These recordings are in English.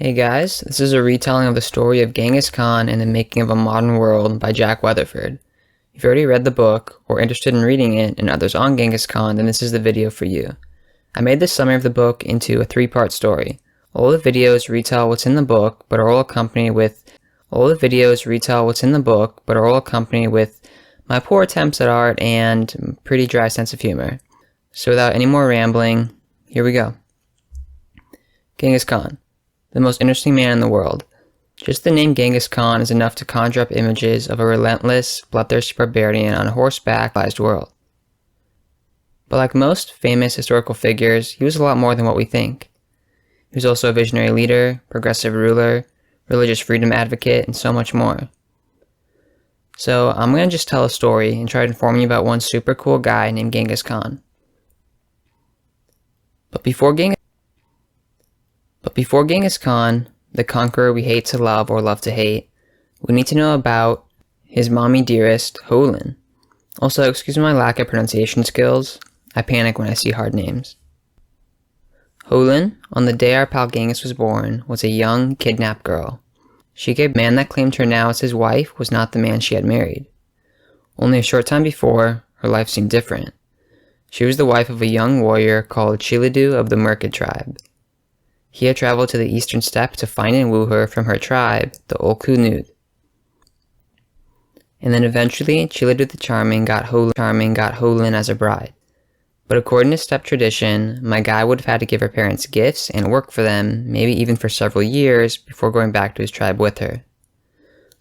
Hey guys, this is a retelling of the story of Genghis Khan and the Making of a Modern World by Jack Weatherford. If you've already read the book, or interested in reading it and others on Genghis Khan, then this is the video for you. I made this summary of the book into a three-part story. All the videos retell what's in the book, but are all accompanied with my poor attempts at art and pretty dry sense of humor. So without any more rambling, here we go. Genghis Khan, the most interesting man in the world. Just the name Genghis Khan is enough to conjure up images of a relentless, bloodthirsty barbarian on a horseback in a civilized world. But like most famous historical figures, he was a lot more than what we think. He was also a visionary leader, progressive ruler, religious freedom advocate, and so much more. So I'm going to just tell a story and try to inform you about one super cool guy named Genghis Khan. But before Genghis Khan, the conqueror we hate to love or love to hate, we need to know about his mommy dearest, Holin. Also, excuse my lack of pronunciation skills. I panic when I see hard names. Holin, on the day our pal Genghis was born, was a young, kidnapped girl. She gave the man that claimed her now as his wife was not the man she had married. Only a short time before, her life seemed different. She was the wife of a young warrior called Chilidu of the Merkid tribe. He had traveled to the eastern steppe to find and woo her from her tribe, the Olku Nud. And then eventually, Chilidu the Charming got Holin as a bride. But according to steppe tradition, my guy would have had to give her parents gifts and work for them, maybe even for several years, before going back to his tribe with her.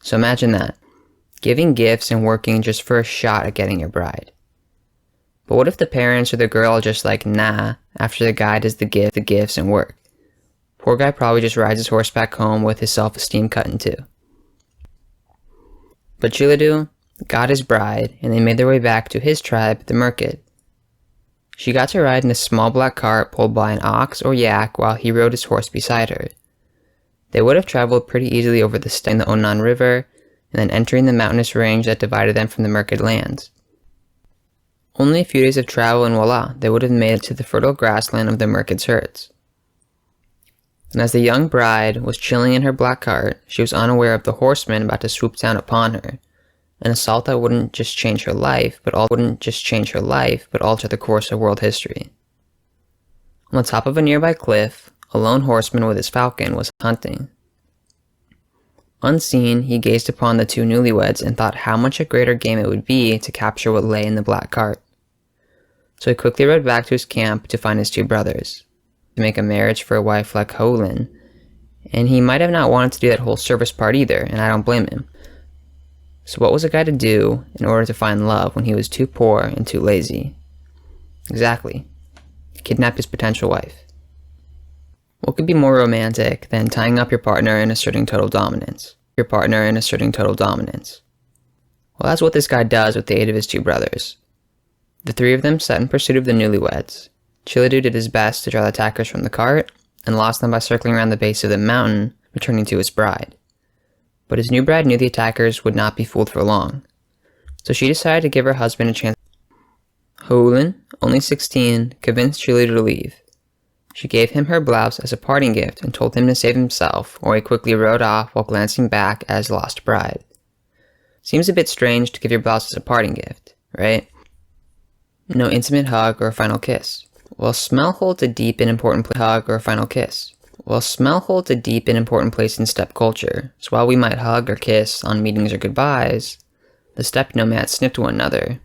So imagine that, giving gifts and working just for a shot at getting your bride. But what if the parents or the girl are just like, nah, after the guy does the gifts and work? Poor guy probably just rides his horse back home with his self-esteem cut in two. But Chilidu got his bride, and they made their way back to his tribe, the Merkid. She got to ride in a small black cart pulled by an ox or yak while he rode his horse beside her. They would have traveled pretty easily over the steppe in the Onan River, and then entering the mountainous range that divided them from the Merkid lands. Only a few days of travel and voila, they would have made it to the fertile grassland of the Merkid's herds. And as the young bride was chilling in her black cart, she was unaware of the horsemen about to swoop down upon her, an assault that wouldn't just change her life, but alter the course of world history. On the top of a nearby cliff, a lone horseman with his falcon was hunting. Unseen, he gazed upon the two newlyweds and thought how much a greater game it would be to capture what lay in the black cart. So he quickly rode back to his camp to find his two brothers, to make a marriage for a wife like Holin, and he might have not wanted to do that whole service part either, and I don't blame him. So what was a guy to do in order to find love when he was too poor and too lazy? Exactly. He kidnapped his potential wife. What could be more romantic than tying up your partner and asserting total dominance? Well, that's what this guy does with the aid of his two brothers. The three of them set in pursuit of the newlyweds. Chilidu did his best to draw the attackers from the cart, and lost them by circling around the base of the mountain, returning to his bride. But his new bride knew the attackers would not be fooled for long, so she decided to give her husband a chance. Holin, only 16, convinced Chilidu to leave. She gave him her blouse as a parting gift and told him to save himself, or he quickly rode off while glancing back at his lost bride. Seems a bit strange to give your blouse as a parting gift, right? No intimate hug or a final kiss. Well, smell holds a deep and important place in steppe culture, so while we might hug or kiss on meetings or goodbyes, the steppe nomads sniffed one another,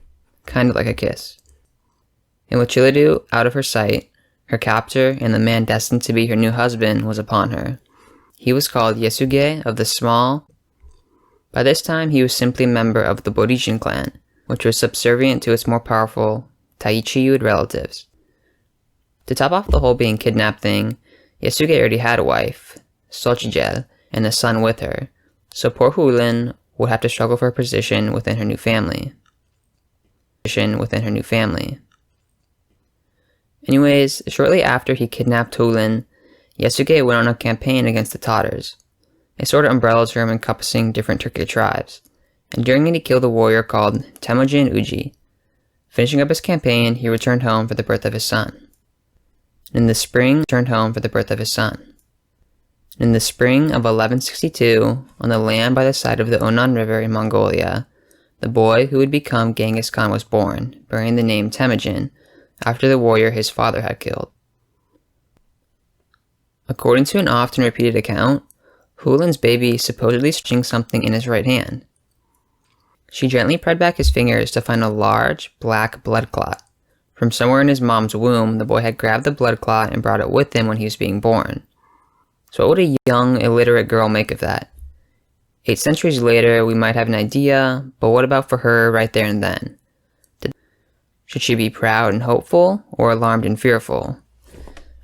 kind of like a kiss. And with Chilidu out of her sight, her captor and the man destined to be her new husband was upon her. He was called Yasuge of the Small. By this time, he was simply a member of the Borte clan, which was subservient to its more powerful Taichiyud relatives. To top off the whole being kidnapped thing, Yasuge already had a wife, Xochitl, and a son with her, so poor Holin would have to struggle for a position within her new family. Anyways, shortly after he kidnapped Holin, Yasuge went on a campaign against the Tatars, a sort of umbrella term encompassing different Turkic tribes, and during it he killed a warrior called Temujin Uji. Finishing up his campaign, he returned home for the birth of his son. In the spring, returned home for the birth of his son. In the spring of 1162, on the land by the side of the Onan River in Mongolia, the boy who would become Genghis Khan was born, bearing the name Temujin, after the warrior his father had killed. According to an often repeated account, Hulin's baby supposedly stretching something in his right hand. She gently pried back his fingers to find a large, black blood clot. From somewhere in his mom's womb, the boy had grabbed the blood clot and brought it with him when he was being born. So what would a young, illiterate girl make of that? 8 centuries later, we might have an idea, but what about for her right there and then? Should she be proud and hopeful, or alarmed and fearful?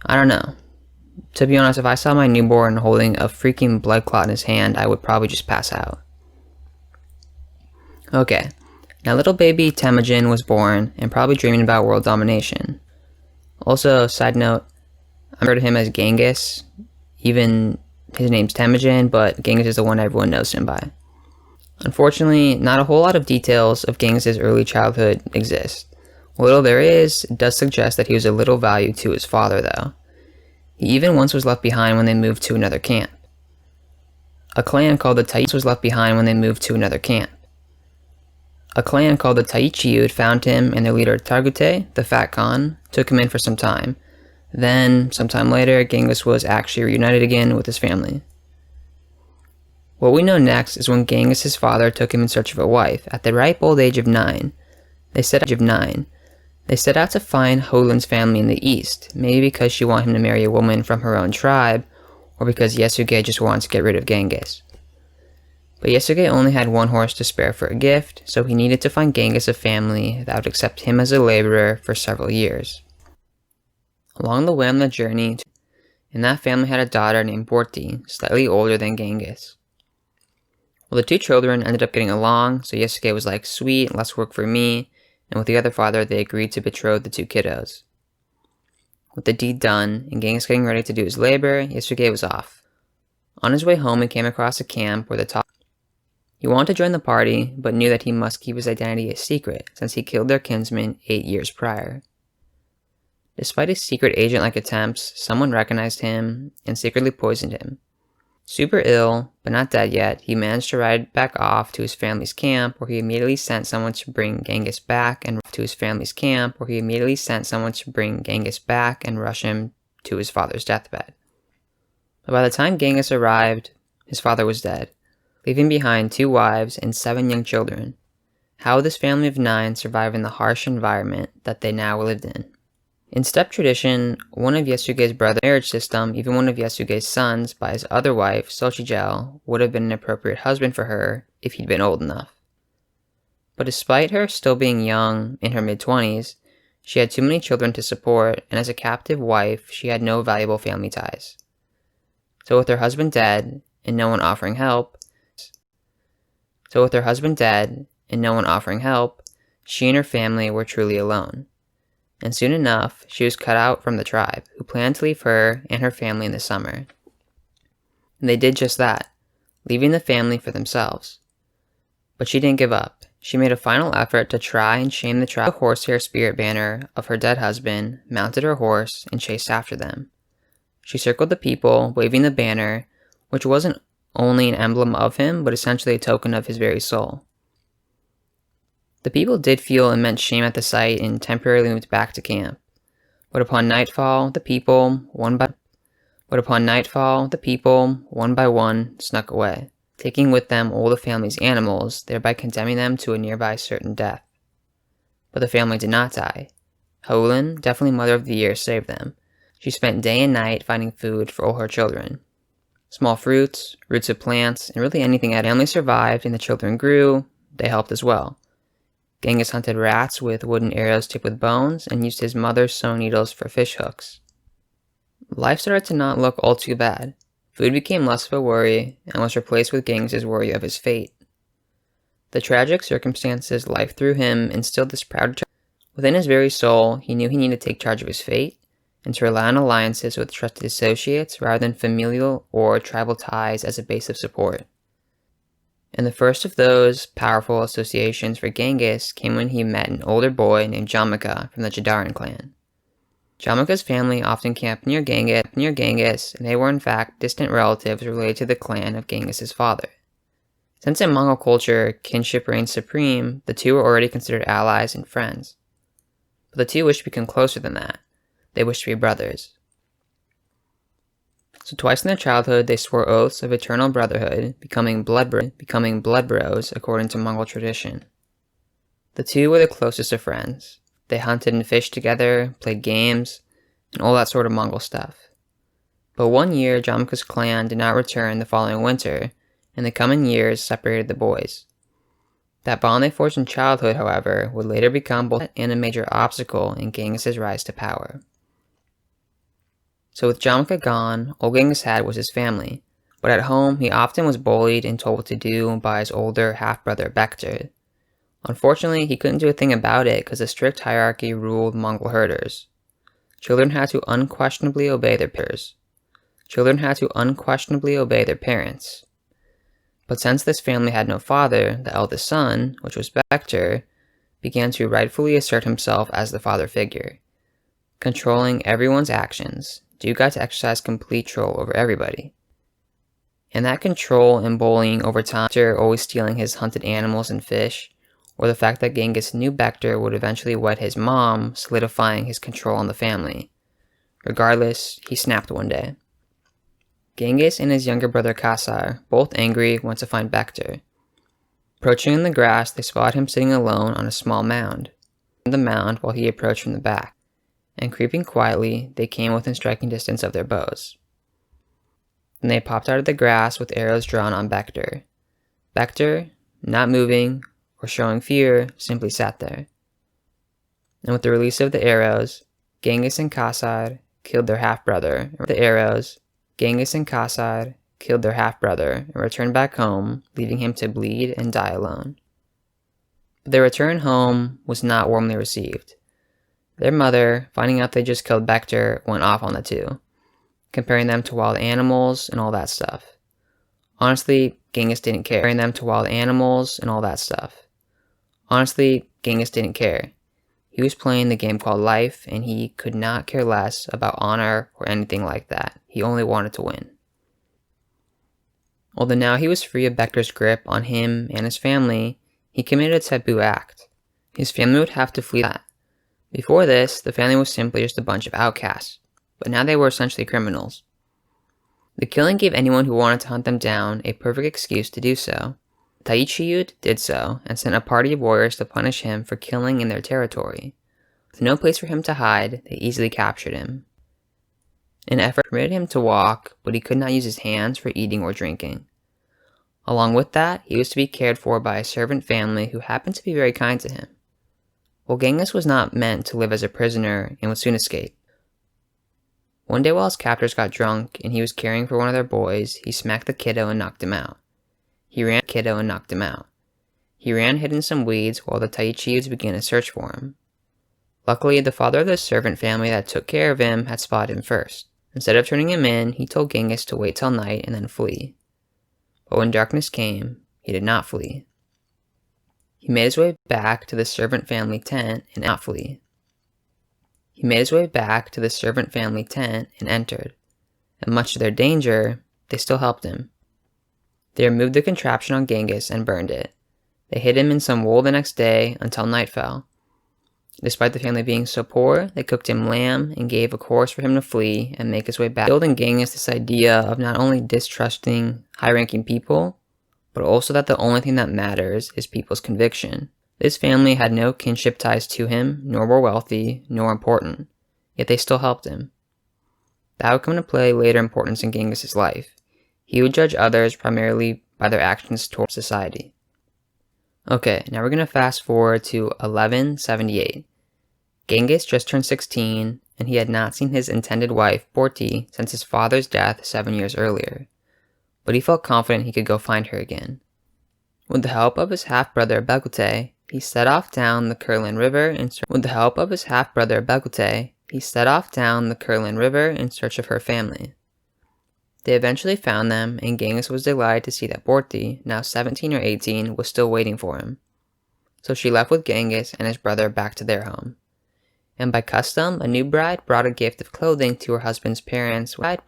I don't know. To be honest, if I saw my newborn holding a freaking blood clot in his hand, I would probably just pass out. Okay, now little baby Temujin was born and probably dreaming about world domination. Also, side note, I heard of him as Genghis. Even his name's Temujin, but Genghis is the one everyone knows him by. Unfortunately, not a whole lot of details of Genghis's early childhood exist. What little there is does suggest that he was of little value to his father, though. He even once was left behind when they moved to another camp. A clan called the Taichiud was left behind when they moved to another camp. A clan called the Taichiud found him, and their leader Targute, the Fat Khan, took him in for some time. Then, sometime later, Genghis was actually reunited again with his family. What we know next is when Genghis' father took him in search of a wife at the ripe old age of 9. They set out to find Hulin's family in the east, maybe because she wanted him to marry a woman from her own tribe, or because Yasuge just wants to get rid of Genghis. But Yasuge only had 1 horse to spare for a gift, so he needed to find Genghis a family that would accept him as a laborer for several years. Along the way on the journey, and that family had a daughter named Borte, slightly older than Genghis. Well, the 2 children ended up getting along, so Yasuge was like, sweet, less work for me, and with the other father, they agreed to betroth the 2 kiddos. With the deed done, and Genghis getting ready to do his labor, Yasuge was off. On his way home, he came across a camp where the top. He wanted to join the party, but knew that he must keep his identity a secret, since he killed their kinsman 8 years prior. Despite his secret agent-like attempts, someone recognized him and secretly poisoned him. Super ill, but not dead yet, he managed to ride back off to his family's camp, where he immediately sent someone to bring Genghis back and rush him to his father's deathbed. But by the time Genghis arrived, his father was dead, leaving behind 2 wives and 7 young children. How would this family of 9 survive in the harsh environment that they now lived in? In steppe tradition, one of Yasuge's brother's marriage system, even one of Yasuge's sons by his other wife, Xochitl, would have been an appropriate husband for her if he'd been old enough. But despite her still being young, in her mid-20s, she had too many children to support, and as a captive wife, she had no valuable family ties. So with her husband dead, and no one offering help, she and her family were truly alone. And soon enough, she was cut out from the tribe, who planned to leave her and her family in the summer. And they did just that, leaving the family for themselves. But she didn't give up. She made a final effort to try and shame the tribe. The horsehair spirit banner of her dead husband, mounted her horse, and chased after them. She circled the people, waving the banner, which wasn't only an emblem of him, but essentially a token of his very soul. The people did feel immense shame at the sight and temporarily moved back to camp. But upon nightfall, the people, one by one, snuck away, taking with them all the family's animals, thereby condemning them to a nearby certain death. But the family did not die. Hulin, definitely Mother of the Year, saved them. She spent day and night finding food for all her children. Small fruits, roots of plants, and really anything that family survived and the children grew, they helped as well. Genghis hunted rats with wooden arrows tipped with bones and used his mother's sewing needles for fish hooks. Life started to not look all too bad. Food became less of a worry and was replaced with Genghis' worry of his fate. The tragic circumstances life threw him instilled this proud. Within his very soul, he knew he needed to take charge of his fate and to rely on alliances with trusted associates rather than familial or tribal ties as a base of support. And the first of those powerful associations for Genghis came when he met an older boy named Jamukha from the Jadaran clan. Jamukha's family often camped near Genghis, and they were in fact distant relatives related to the clan of Genghis's father. Since in Mongol culture, kinship reigns supreme, the two were already considered allies and friends. But the two wished to become closer than that. They wished to be brothers. So twice in their childhood, they swore oaths of eternal brotherhood, becoming blood bros according to Mongol tradition. The two were the closest of friends. They hunted and fished together, played games, and all that sort of Mongol stuff. But one year, Jamukha's clan did not return the following winter, and the coming years separated the boys. That bond they forged in childhood, however, would later become both and a major obstacle in Genghis's rise to power. So with Jamukha gone, all Genghis had was his family, but at home he often was bullied and told what to do by his older half-brother Bektir. Unfortunately, he couldn't do a thing about it because a strict hierarchy ruled Mongol herders. Children had to unquestionably obey their parents. But since this family had no father, the eldest son, which was Bektir, began to rightfully assert himself as the father figure. Controlling everyone's actions, Duke got to exercise complete control over everybody. And that control and bullying over time, Bektir always stealing his hunted animals and fish, or the fact that Genghis knew Bektir would eventually wed his mom, solidifying his control on the family. Regardless, he snapped one day. Genghis and his younger brother Khasar, both angry, went to find Bektir. Approaching in the grass, they spotted him sitting alone on a small mound. The mound while he approached from the back, and creeping quietly, they came within striking distance of their bows. Then they popped out of the grass with arrows drawn on Bektir. Bektir, not moving or showing fear, simply sat there. And with the release of the arrows, Genghis and Khasar killed their half-brother. Genghis and Khasar killed their half-brother and returned back home, leaving him to bleed and die alone. But their return home was not warmly received. Their mother, finding out they just killed Bektir, went off on the two, comparing them to wild animals and all that stuff. Honestly, Genghis didn't care. He was playing the game called life, and he could not care less about honor or anything like that. He only wanted to win. Although now he was free of Bektir's grip on him and his family, he committed a taboo act. His family would have to flee that. Before this, the family was simply just a bunch of outcasts, but now they were essentially criminals. The killing gave anyone who wanted to hunt them down a perfect excuse to do so. Taichiyut did so, and sent a party of warriors to punish him for killing in their territory. With no place for him to hide, they easily captured him. An effort permitted him to walk, but he could not use his hands for eating or drinking. Along with that, he was to be cared for by a servant family who happened to be very kind to him. Well, Genghis was not meant to live as a prisoner and would soon escape. One day while his captors got drunk and he was caring for one of their boys, he smacked the kiddo and knocked him out. He ran hid in some weeds while the Taichiyuts began a search for him. Luckily, the father of the servant family that took care of him had spotted him first. Instead of turning him in, he told Genghis to wait till night and then flee. But when darkness came, he did not flee. He made his way back to the servant family tent and entered, and much to their danger, they still helped him. They removed the contraption on Genghis and burned it. They hid him in some wool the next day until night fell. Despite the family being so poor, they cooked him lamb and gave a course for him to flee and make his way back. Building Genghis this idea of not only distrusting high-ranking people, but also that the only thing that matters is people's conviction. This family had no kinship ties to him, nor were wealthy, nor important, yet they still helped him. That would come into play later importance in Genghis' life. He would judge others primarily by their actions towards society. Okay, now we're going to fast forward to 1178. Genghis just turned 16, and he had not seen his intended wife, Borte, since his father's death 7 years earlier. But he felt confident he could go find her again. With the help of his half-brother Borte, he set off down the Kurlan River in search of her family. They eventually found them, and Genghis was delighted to see that Borte, now 17 or 18, was still waiting for him. So she left with Genghis and his brother back to their home. And by custom, a new bride brought a gift of clothing to her husband's parents. When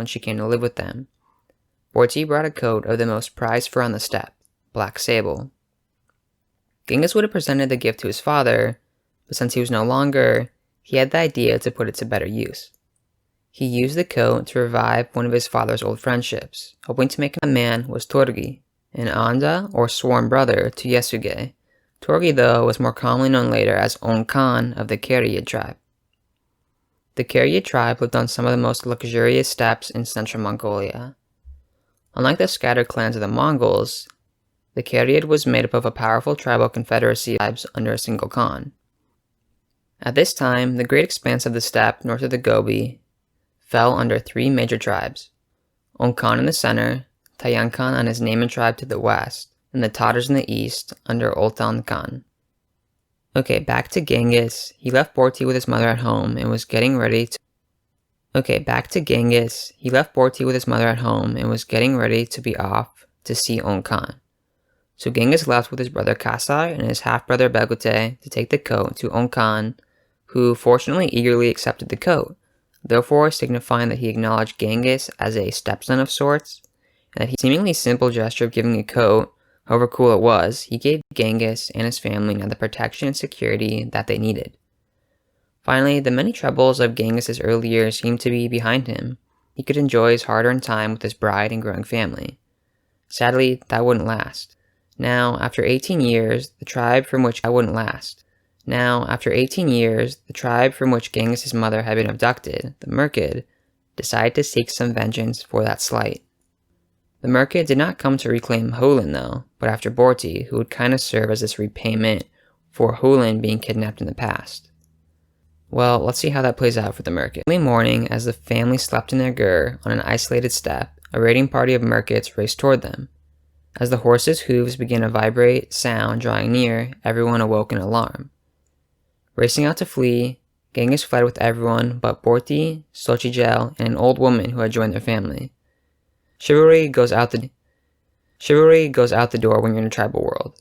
she came to live with them. Borte brought a coat of the most prized fur on the steppe, black sable. Genghis would have presented the gift to his father, but since he was no longer, he had the idea to put it to better use. He used the coat to revive one of his father's old friendships, hoping to make him a man was Torgi, an Anda or sworn brother to Yesuge. Torgi, though, was more commonly known later as On Khan of the Karyid tribe. The Karyid tribe lived on some of the most luxurious steppes in central Mongolia. Unlike the scattered clans of the Mongols, the Karyid was made up of a powerful tribal confederacy of tribes under a single Khan. At this time, the great expanse of the steppe north of the Gobi fell under three major tribes: On Khan in the center, Tayan Khan and his Naiman tribe to the west, and the Tatars in the east under Oltan Khan. Okay, back to Genghis. He left Borte with his mother at home and was getting ready to be off to see On Khan. So Genghis left with his brother Kasar and his half-brother Begute to take the coat to On Khan, who fortunately eagerly accepted the coat, therefore signifying that he acknowledged Genghis as a stepson of sorts, and that his seemingly simple gesture of giving a coat, however cool it was, he gave Genghis and his family now the protection and security that they needed. Finally, the many troubles of Genghis' early years seemed to be behind him. He could enjoy his hard-earned time with his bride and growing family. Sadly, that wouldn't last. Now, after 18 years, the tribe from which Genghis' mother had been abducted, the Merkid, decided to seek some vengeance for that slight. The Merkid did not come to reclaim Hulin though, but after Borte, who would kind of serve as this repayment for Hulin being kidnapped in the past. Well, let's see how that plays out for the Merkid. Early morning, as the family slept in their gur on an isolated steppe, a raiding party of Merkids raced toward them. As the horses' hooves began to vibrate, sound, drawing near, everyone awoke in alarm. Racing out to flee, Genghis fled with everyone but Borte, Xochitl, and an old woman who had joined their family. Chivalry goes out the door when you're in a tribal world.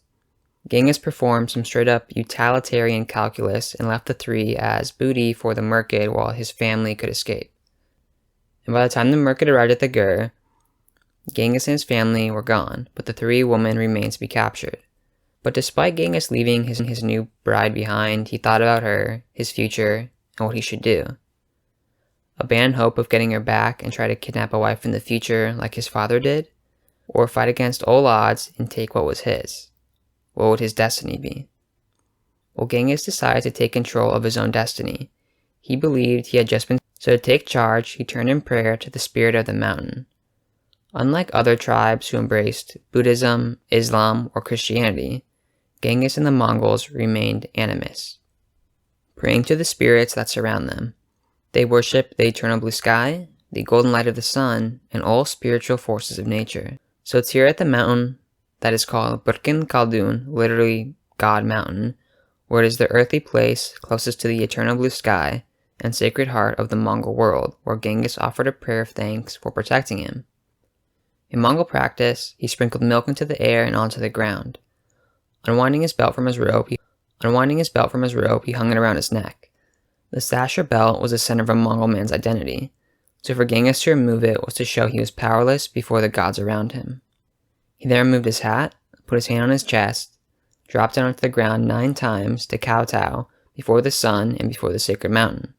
Genghis performed some straight-up utilitarian calculus and left the three as booty for the Merkid while his family could escape. And by the time the Merkid arrived at the gur, Genghis and his family were gone, but the three women remained to be captured. But despite Genghis leaving his new bride behind, he thought about her, his future, and what he should do. Abandon hope of getting her back and try to kidnap a wife in the future like his father did? Or fight against all odds and take what was his? What would his destiny be? Well, Genghis decided to take control of his own destiny. He believed he had just been... So to take charge, he turned in prayer to the spirit of the mountain. Unlike other tribes who embraced Buddhism, Islam, or Christianity, Genghis and the Mongols remained animists, praying to the spirits that surround them. They worship the eternal blue sky, the golden light of the sun, and all spiritual forces of nature. So it's here at the mountain that is called Burkin Khaldun, literally God Mountain, where it is the earthly place closest to the eternal blue sky and sacred heart of the Mongol world, where Genghis offered a prayer of thanks for protecting him. In Mongol practice, he sprinkled milk into the air and onto the ground. Unwinding his belt from his rope, he hung it around his neck. The sash or belt was the center of a Mongol man's identity, so for Genghis to remove it was to show he was powerless before the gods around him. He then removed his hat, put his hand on his chest, dropped down onto the ground 9 times to kowtow before the sun and before the sacred mountain.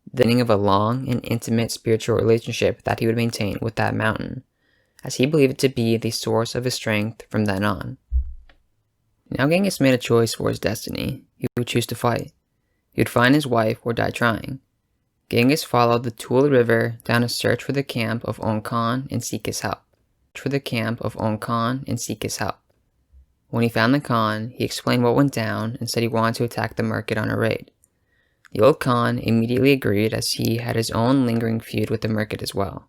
The beginning of a long and intimate spiritual relationship that he would maintain with that mountain, as he believed it to be the source of his strength from then on. Now Genghis made a choice for his destiny. He would choose to fight. He would find his wife or die trying. Genghis followed the Tula River down to search for the camp of On Khan and seek his help. When he found the Khan, he explained what went down and said he wanted to attack the Merkid on a raid. The old Khan immediately agreed, as he had his own lingering feud with the Merkid as well.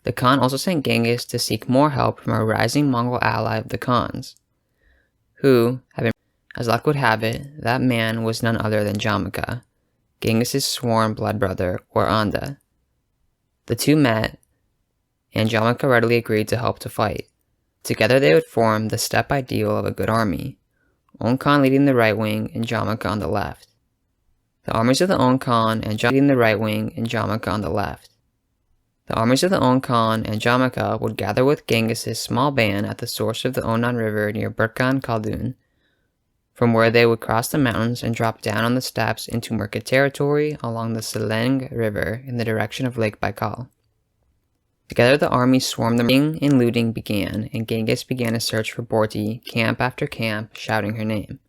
The Khan also sent Genghis to seek more help from a rising Mongol ally of the Khan's, who, as luck would have it, that man was none other than Jamukha, Genghis' sworn blood brother, or Anda. The two met, and Jamukha readily agreed to help to fight. Together they would form the steppe ideal of a good army, Ong Khan leading the right wing and Jamukha on the left. The armies of the Ong Khan and Jamukha leading the right wing and Jamukha on the left. The armies of the Ong Khan and Jamukha would gather with Genghis' small band at the source of the Onan River near Burkan Khaldun, from where they would cross the mountains and drop down on the steppes into Murkid territory along the Seleng River in the direction of Lake Baikal. Together the armies swarmed the raiding and looting began, and Genghis began a search for Borte, camp after camp, shouting her name.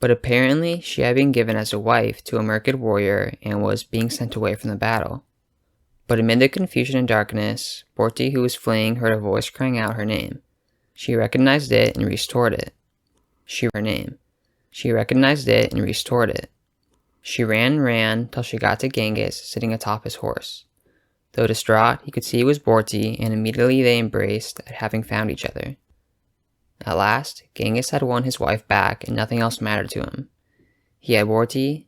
But apparently she had been given as a wife to a Murkid warrior and was being sent away from the battle. But amid the confusion and darkness, Borte, who was fleeing, heard a voice crying out her name. She recognized it and restored it. She recognized it and restored it. She ran till she got to Genghis sitting atop his horse. Though distraught, he could see it was Borte, and immediately they embraced at having found each other. At last, Genghis had won his wife back, and nothing else mattered to him. He had Borte,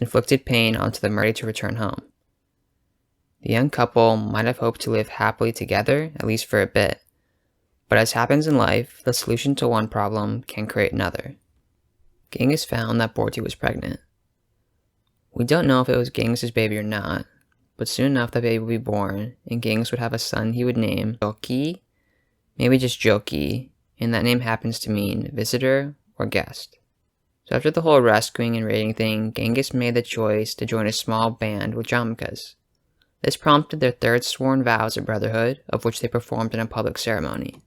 inflicted pain onto the ready to return home. The young couple might have hoped to live happily together, at least for a bit. But as happens in life, the solution to one problem can create another. Genghis found that Borte was pregnant. We don't know if it was Genghis' baby or not, but soon enough the baby would be born, and Genghis would have a son he would name Joki, maybe just Joki, and that name happens to mean visitor or guest. So after the whole rescuing and raiding thing, Genghis made the choice to join a small band with Jamukha's. This prompted their third sworn vows of brotherhood, of which they performed in a public ceremony.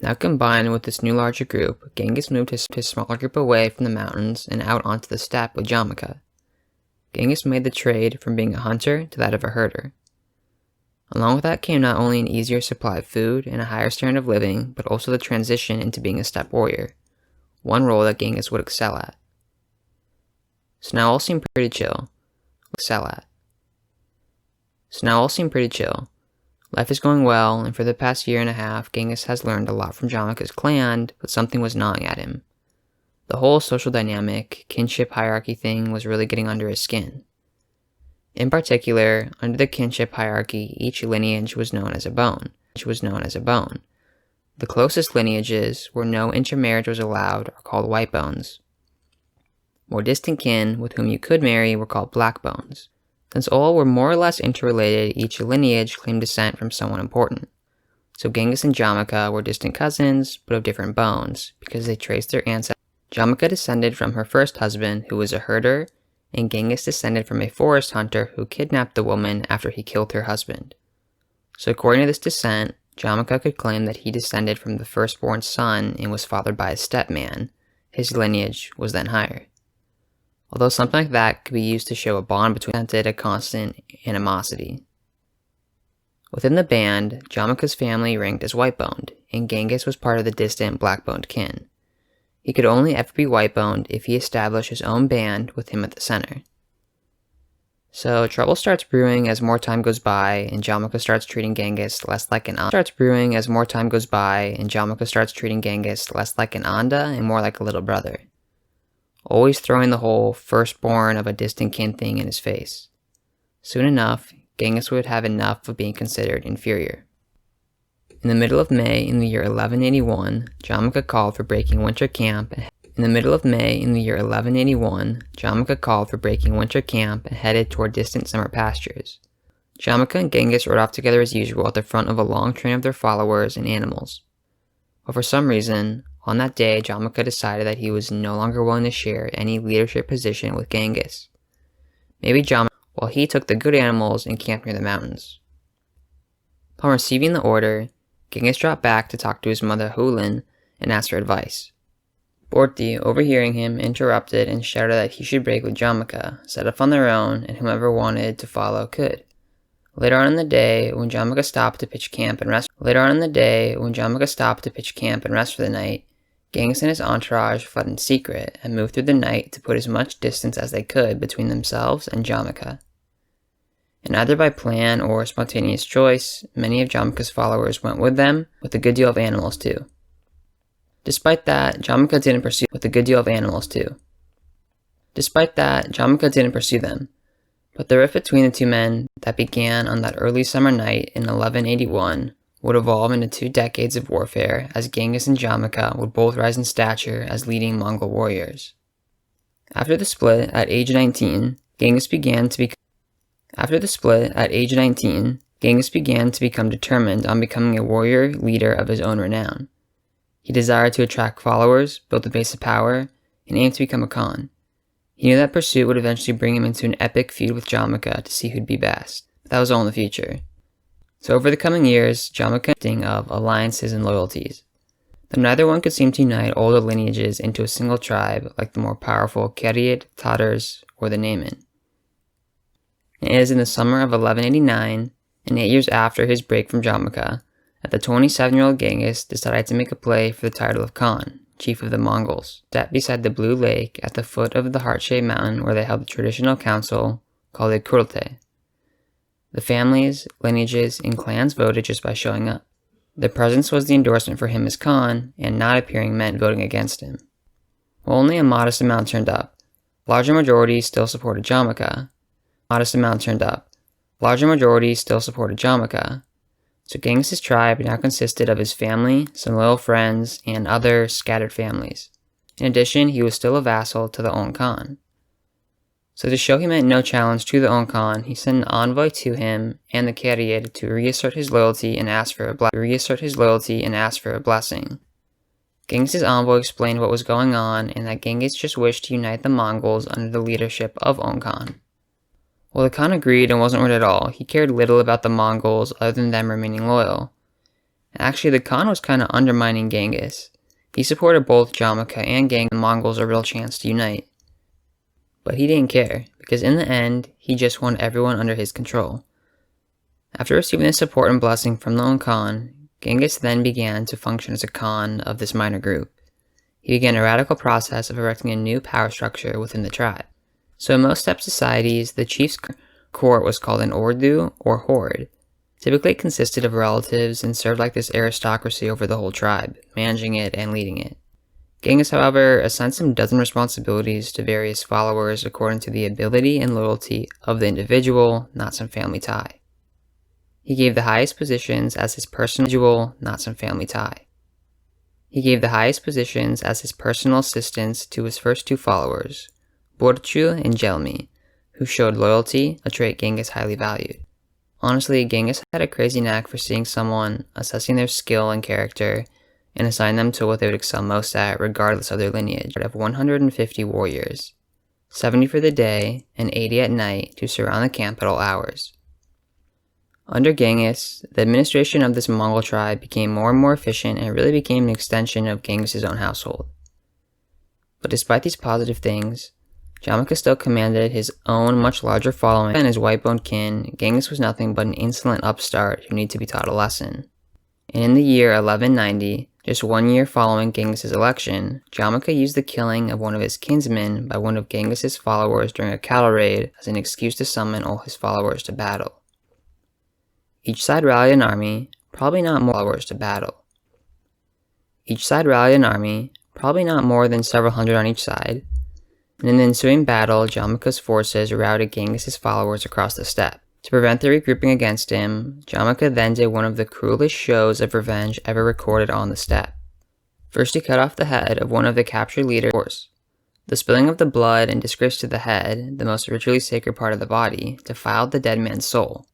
Now combined with this new larger group, Genghis moved his smaller group away from the mountains and out onto the steppe with Jamukha. Genghis made the trade from being a hunter to that of a herder. Along with that came not only an easier supply of food and a higher standard of living, but also the transition into being a steppe warrior, one role that Genghis would excel at. So now all seemed pretty chill. Life is going well, and for the past year and a half, Genghis has learned a lot from Jamukha's clan, but something was gnawing at him. The whole social dynamic, kinship hierarchy thing was really getting under his skin. In particular, under the kinship hierarchy, each lineage was known as a bone. The closest lineages, where no intermarriage was allowed, are called white bones. More distant kin, with whom you could marry, were called black bones. Since all were more or less interrelated, each lineage claimed descent from someone important. So Genghis and Jamukha were distant cousins, but of different bones, because they traced their ancestors. Jamukha descended from her first husband, who was a herder, and Genghis descended from a forest hunter who kidnapped the woman after he killed her husband. So according to this descent, Jamukha could claim that he descended from the firstborn son and was fathered by a stepman. His lineage was then higher. Although something like that could be used to show a bond between a constant animosity. Within the band, Jamukha's family ranked as white-boned, and Genghis was part of the distant black-boned kin. He could only ever be white-boned if he established his own band with him at the center. So trouble starts brewing as more time goes by, and Jamukha starts treating Genghis less like an Anda and more like a little brother. Always throwing the whole firstborn of a distant kin thing in his face. Soon enough, Genghis would have enough of being considered inferior. In the middle of May in the year 1181, Jamukha called for breaking winter camp and headed toward distant summer pastures. Jamukha and Genghis rode off together as usual at the front of a long train of their followers and animals. But for some reason, on that day, Jamukha decided that he was no longer willing to share any leadership position with Genghis. Maybe Jamukha, while he took the good animals and camped near the mountains. Upon receiving the order, Genghis dropped back to talk to his mother Hulin and ask her advice. Borte, overhearing him, interrupted and shouted that he should break with Jamukha, set off on their own, and whomever wanted to follow could. Later on in the day, when Jamukha stopped to pitch camp and rest for the night, Genghis and his entourage fled in secret and moved through the night to put as much distance as they could between themselves and Jamukha. And either by plan or spontaneous choice, many of Jamukha's followers went with them, with a good deal of animals too. Despite that, Jamukha didn't pursue them. But the rift between the two men that began on that early summer night in 1181 would evolve into 2 decades of warfare, as Genghis and Jamukha would both rise in stature as leading Mongol warriors. After the split at age 19, Genghis began to become determined on becoming a warrior leader of his own renown. He desired to attract followers, build a base of power, and aimed to become a Khan. He knew that pursuit would eventually bring him into an epic feud with Jamukha to see who'd be best, but that was all in the future. So over the coming years, Jamukha of alliances and loyalties. Though neither one could seem to unite all the lineages into a single tribe like the more powerful Kirid, Tatars, or the Nayman. It is in the summer of 1189, and 8 years after his break from Jamukha, that the 27-year-old Genghis decided to make a play for the title of Khan, chief of the Mongols, sat beside the Blue Lake at the foot of the heart-shaped mountain where they held the traditional council called a Kurultai. The families, lineages, and clans voted just by showing up. Their presence was the endorsement for him as Khan, and not appearing meant voting against him. While only a modest amount turned up, larger majorities still supported Jamukha. So Genghis' tribe now consisted of his family, some loyal friends, and other scattered families. In addition, he was still a vassal to the Ol Khan. So to show he meant no challenge to the Ol Khan, he sent an envoy to him and the Kirid to reassert his loyalty and ask for a blessing. Genghis' envoy explained what was going on and that Genghis just wished to unite the Mongols under the leadership of Ol Khan. Well, the Khan agreed and wasn't worried at all. He cared little about the Mongols other than them remaining loyal. Actually, the Khan was kind of undermining Genghis. He supported both Jamukha and Genghis and the Mongols a real chance to unite. But he didn't care, because in the end, he just wanted everyone under his control. After receiving the support and blessing from the Ol Khan, Genghis then began to function as a Khan of this minor group. He began a radical process of erecting a new power structure within the tribe. So in most steppe societies, the chief's court was called an ordu or horde. Typically it consisted of relatives and served like this aristocracy over the whole tribe, managing it and leading it. Genghis, however, assigned some dozen responsibilities to various followers according to the ability and loyalty of the individual, not some family tie. He gave the highest positions as his personal assistants to his first 2 followers, Borte and Jelmi, who showed loyalty, a trait Genghis highly valued. Honestly, Genghis had a crazy knack for seeing someone, assessing their skill and character, and assign them to what they would excel most at regardless of their lineage. Of 150 warriors, 70 for the day and 80 at night to surround the camp at all hours. Under Genghis, the administration of this Mongol tribe became more and more efficient and really became an extension of Genghis' own household. But despite these positive things, Jamukha still commanded his own much larger following than his white-boned kin. Genghis was nothing but an insolent upstart who needed to be taught a lesson. And in the year 1190, just 1 year following Genghis' election, Jamukha used the killing of one of his kinsmen by one of Genghis' followers during a cattle raid as an excuse to summon all his followers to battle. Each side rallied an army, probably not more than several hundred on each side, and in the ensuing battle, Jamukha's forces routed Genghis' followers across the steppe. To prevent the regrouping against him, Jamukha then did one of the cruelest shows of revenge ever recorded on the steppe. First, he cut off the head of one of the captured leaders. The spilling of the blood and disgrace to the head, the most ritually sacred part of the body, defiled the dead man's soul.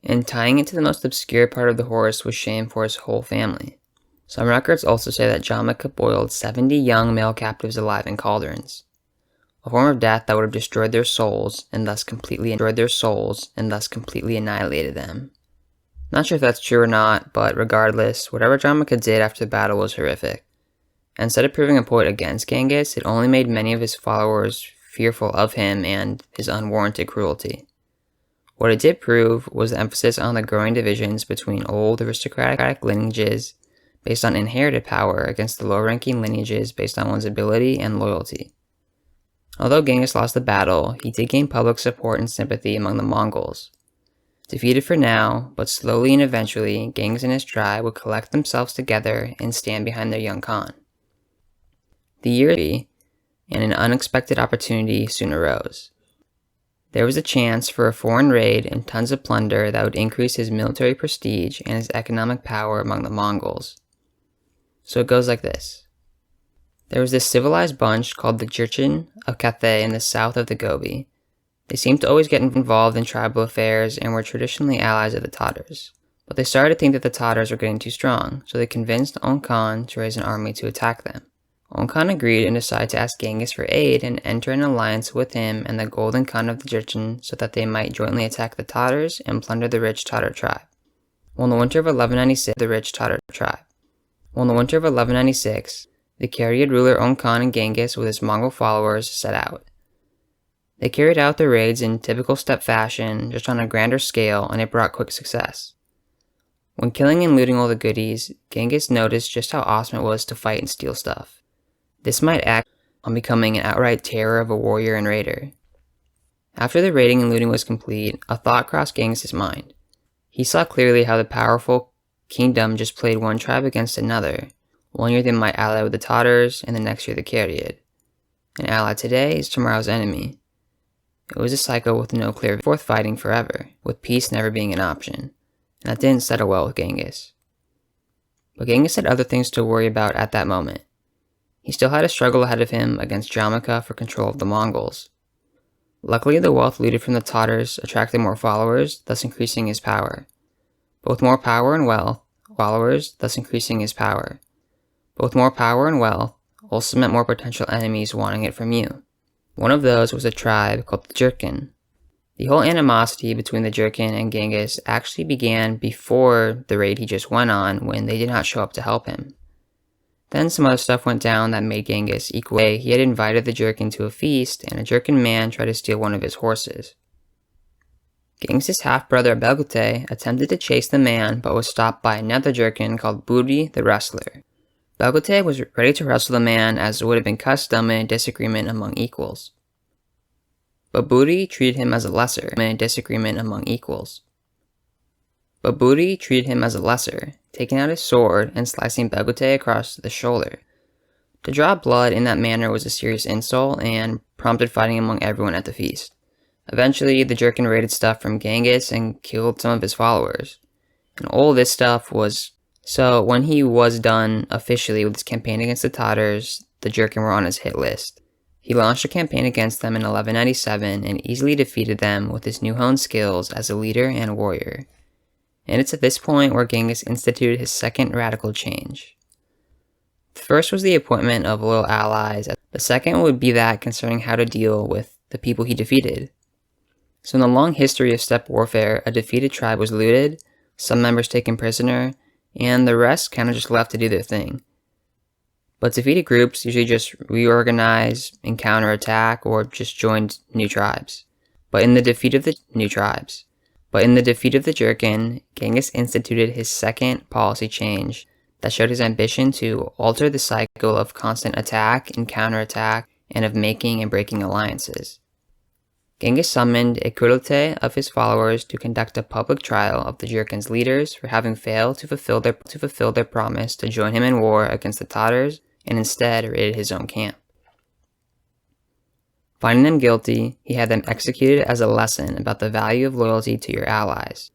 And tying it to the most obscure part of the horse was shame for his whole family. Some records also say that Jamukha boiled 70 young male captives alive in cauldrons. A form of death that would have destroyed their souls and thus completely annihilated them. Not sure if that's true or not, but regardless, whatever Jamukha did after the battle was horrific. Instead of proving a point against Genghis, it only made many of his followers fearful of him and his unwarranted cruelty. What it did prove was the emphasis on the growing divisions between old aristocratic lineages based on inherited power against the lower-ranking lineages based on one's ability and loyalty. Although Genghis lost the battle, he did gain public support and sympathy among the Mongols. Defeated for now, but slowly and eventually, Genghis and his tribe would collect themselves together and stand behind their young Khan. The year and an unexpected opportunity soon arose. There was a chance for a foreign raid and tons of plunder that would increase his military prestige and his economic power among the Mongols. So it goes like this. There was this civilized bunch called the Jurchen of Cathay in the south of the Gobi. They seemed to always get involved in tribal affairs and were traditionally allies of the Tatars. But they started to think that the Tatars were getting too strong, so they convinced Ong Khan to raise an army to attack them. Ong Khan agreed and decided to ask Genghis for aid and enter an alliance with him and the Golden Khan of the Jurchen so that they might jointly attack the Tatars and plunder the rich Tatar tribe. Well, in the winter of 1196, the Kharid ruler Ong Khan and Genghis with his Mongol followers set out. They carried out their raids in typical steppe fashion, just on a grander scale, and it brought quick success. When killing and looting all the goodies, Genghis noticed just how awesome it was to fight and steal stuff. This might act on becoming an outright terror of a warrior and raider. After the raiding and looting was complete, a thought crossed Genghis' mind. He saw clearly how the powerful kingdom just played one tribe against another. One year they might ally with the Tatars, and the next year the Kharid. An ally today is tomorrow's enemy. It was a cycle with no clear forth fighting forever, with peace never being an option, and that didn't settle well with Genghis. But Genghis had other things to worry about at that moment. He still had a struggle ahead of him against Jamukha for control of the Mongols. Luckily, the wealth looted from the Tatars attracted more followers, thus increasing his power. Both more power and wealth, followers, thus increasing his power. Both more power and wealth also meant more potential enemies wanting it from you. One of those was a tribe called the Jurchen. The whole animosity between the Jurchen and Genghis actually began before the raid he just went on when they did not show up to help him. Then some other stuff went down that made Genghis equal. He had invited the Jurchen to a feast, and a Jurchen man tried to steal one of his horses. Genghis' half-brother Borte attempted to chase the man, but was stopped by another Jurchen called Borte the wrestler. Borte was ready to wrestle the man as it would have been custom in a disagreement among equals. But Borte treated him as a lesser, taking out his sword and slicing Borte across the shoulder. To draw blood in that manner was a serious insult and prompted fighting among everyone at the feast. Eventually, the Jurchen raided stuff from Genghis and killed some of his followers. And all this stuff was... So, when he was done officially with his campaign against the Tatars, the Jurchen were on his hit list. He launched a campaign against them in 1197 and easily defeated them with his new honed skills as a leader and a warrior. And it's at this point where Genghis instituted his second radical change. The first was the appointment of loyal allies. The second would be that concerning how to deal with the people he defeated. So in the long history of steppe warfare, a defeated tribe was looted, some members taken prisoner, and the rest kind of just left to do their thing. But defeated groups usually just reorganize, counterattack, or just joined new tribes. But in the defeat of the Jurchen, Genghis instituted his second policy change that showed his ambition to alter the cycle of constant attack and counterattack and of making and breaking alliances. Genghis summoned a cureté of his followers to conduct a public trial of the Jurchen's leaders for having failed to fulfill their promise to join him in war against the Tatars and instead raided his own camp. Finding them guilty, he had them executed as a lesson about the value of loyalty to your allies,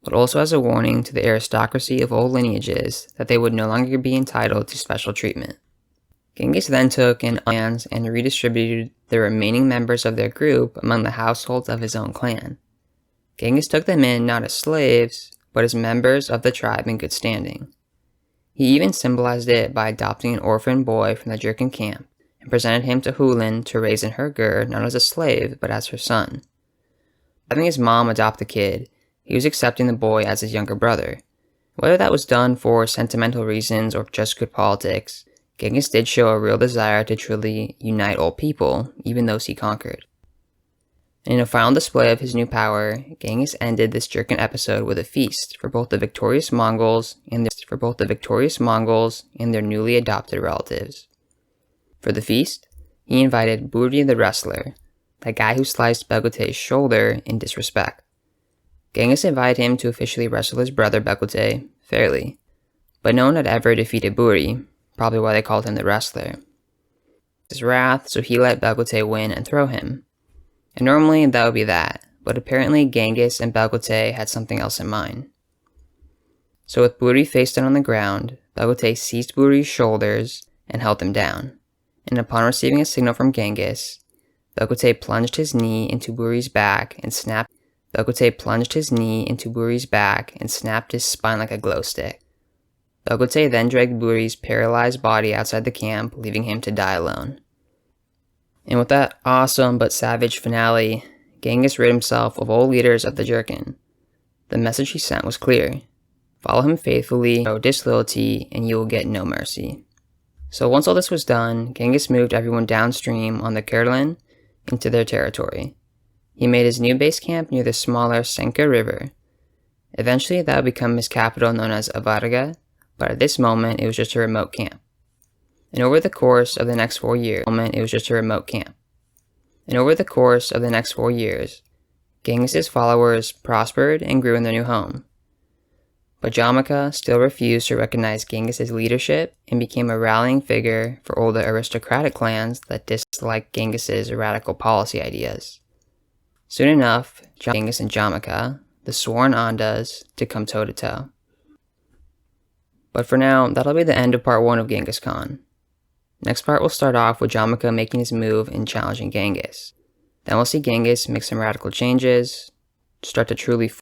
but also as a warning to the aristocracy of old lineages that they would no longer be entitled to special treatment. Genghis then took in lands and redistributed the remaining members of their group among the households of his own clan. Genghis took them in not as slaves, but as members of the tribe in good standing. He even symbolized it by adopting an orphan boy from the Jurchen camp and presented him to Hulin to raise in her ger not as a slave, but as her son. Having his mom adopt the kid, he was accepting the boy as his younger brother. Whether that was done for sentimental reasons or just good politics, Genghis did show a real desire to truly unite all people, even those he conquered. And in a final display of his new power, Genghis ended this Jurchen episode with a feast for both the victorious Mongols and their newly adopted relatives. For the feast, he invited Borte the wrestler, that guy who sliced Borte's shoulder in disrespect. Genghis invited him to officially wrestle his brother Borte fairly, but no one had ever defeated Borte, probably why they called him the wrestler. His wrath, so he let Borte win and throw him. And normally that would be that, but apparently Genghis and Borte had something else in mind. So with Borte face down on the ground, Borte seized Borte's shoulders and held him down. And upon receiving a signal from Genghis, Borte plunged his knee into Borte's back and snapped his spine like a glow stick. Borte then dragged Borte's paralyzed body outside the camp, leaving him to die alone. And with that awesome but savage finale, Genghis rid himself of all leaders of the Jurchen. The message he sent was clear: follow him faithfully, show disloyalty, and you will get no mercy. So once all this was done, Genghis moved everyone downstream on the Kurlan into their territory. He made his new base camp near the smaller Senka River. Eventually that would become his capital, known as Avarga, but at this moment it was just a remote camp. And over the course of the next 4 years, Genghis's followers prospered and grew in their new home. But Jamukha still refused to recognize Genghis's leadership and became a rallying figure for all the aristocratic clans that disliked Genghis's radical policy ideas. Soon enough, Genghis and Jamukha, the sworn Andas, to come toe-to-toe. But for now, that'll be the end of part 1 of Genghis Khan. Next part will start off with Jamukha making his move and challenging Genghis. Then we'll see Genghis make some radical changes, start to truly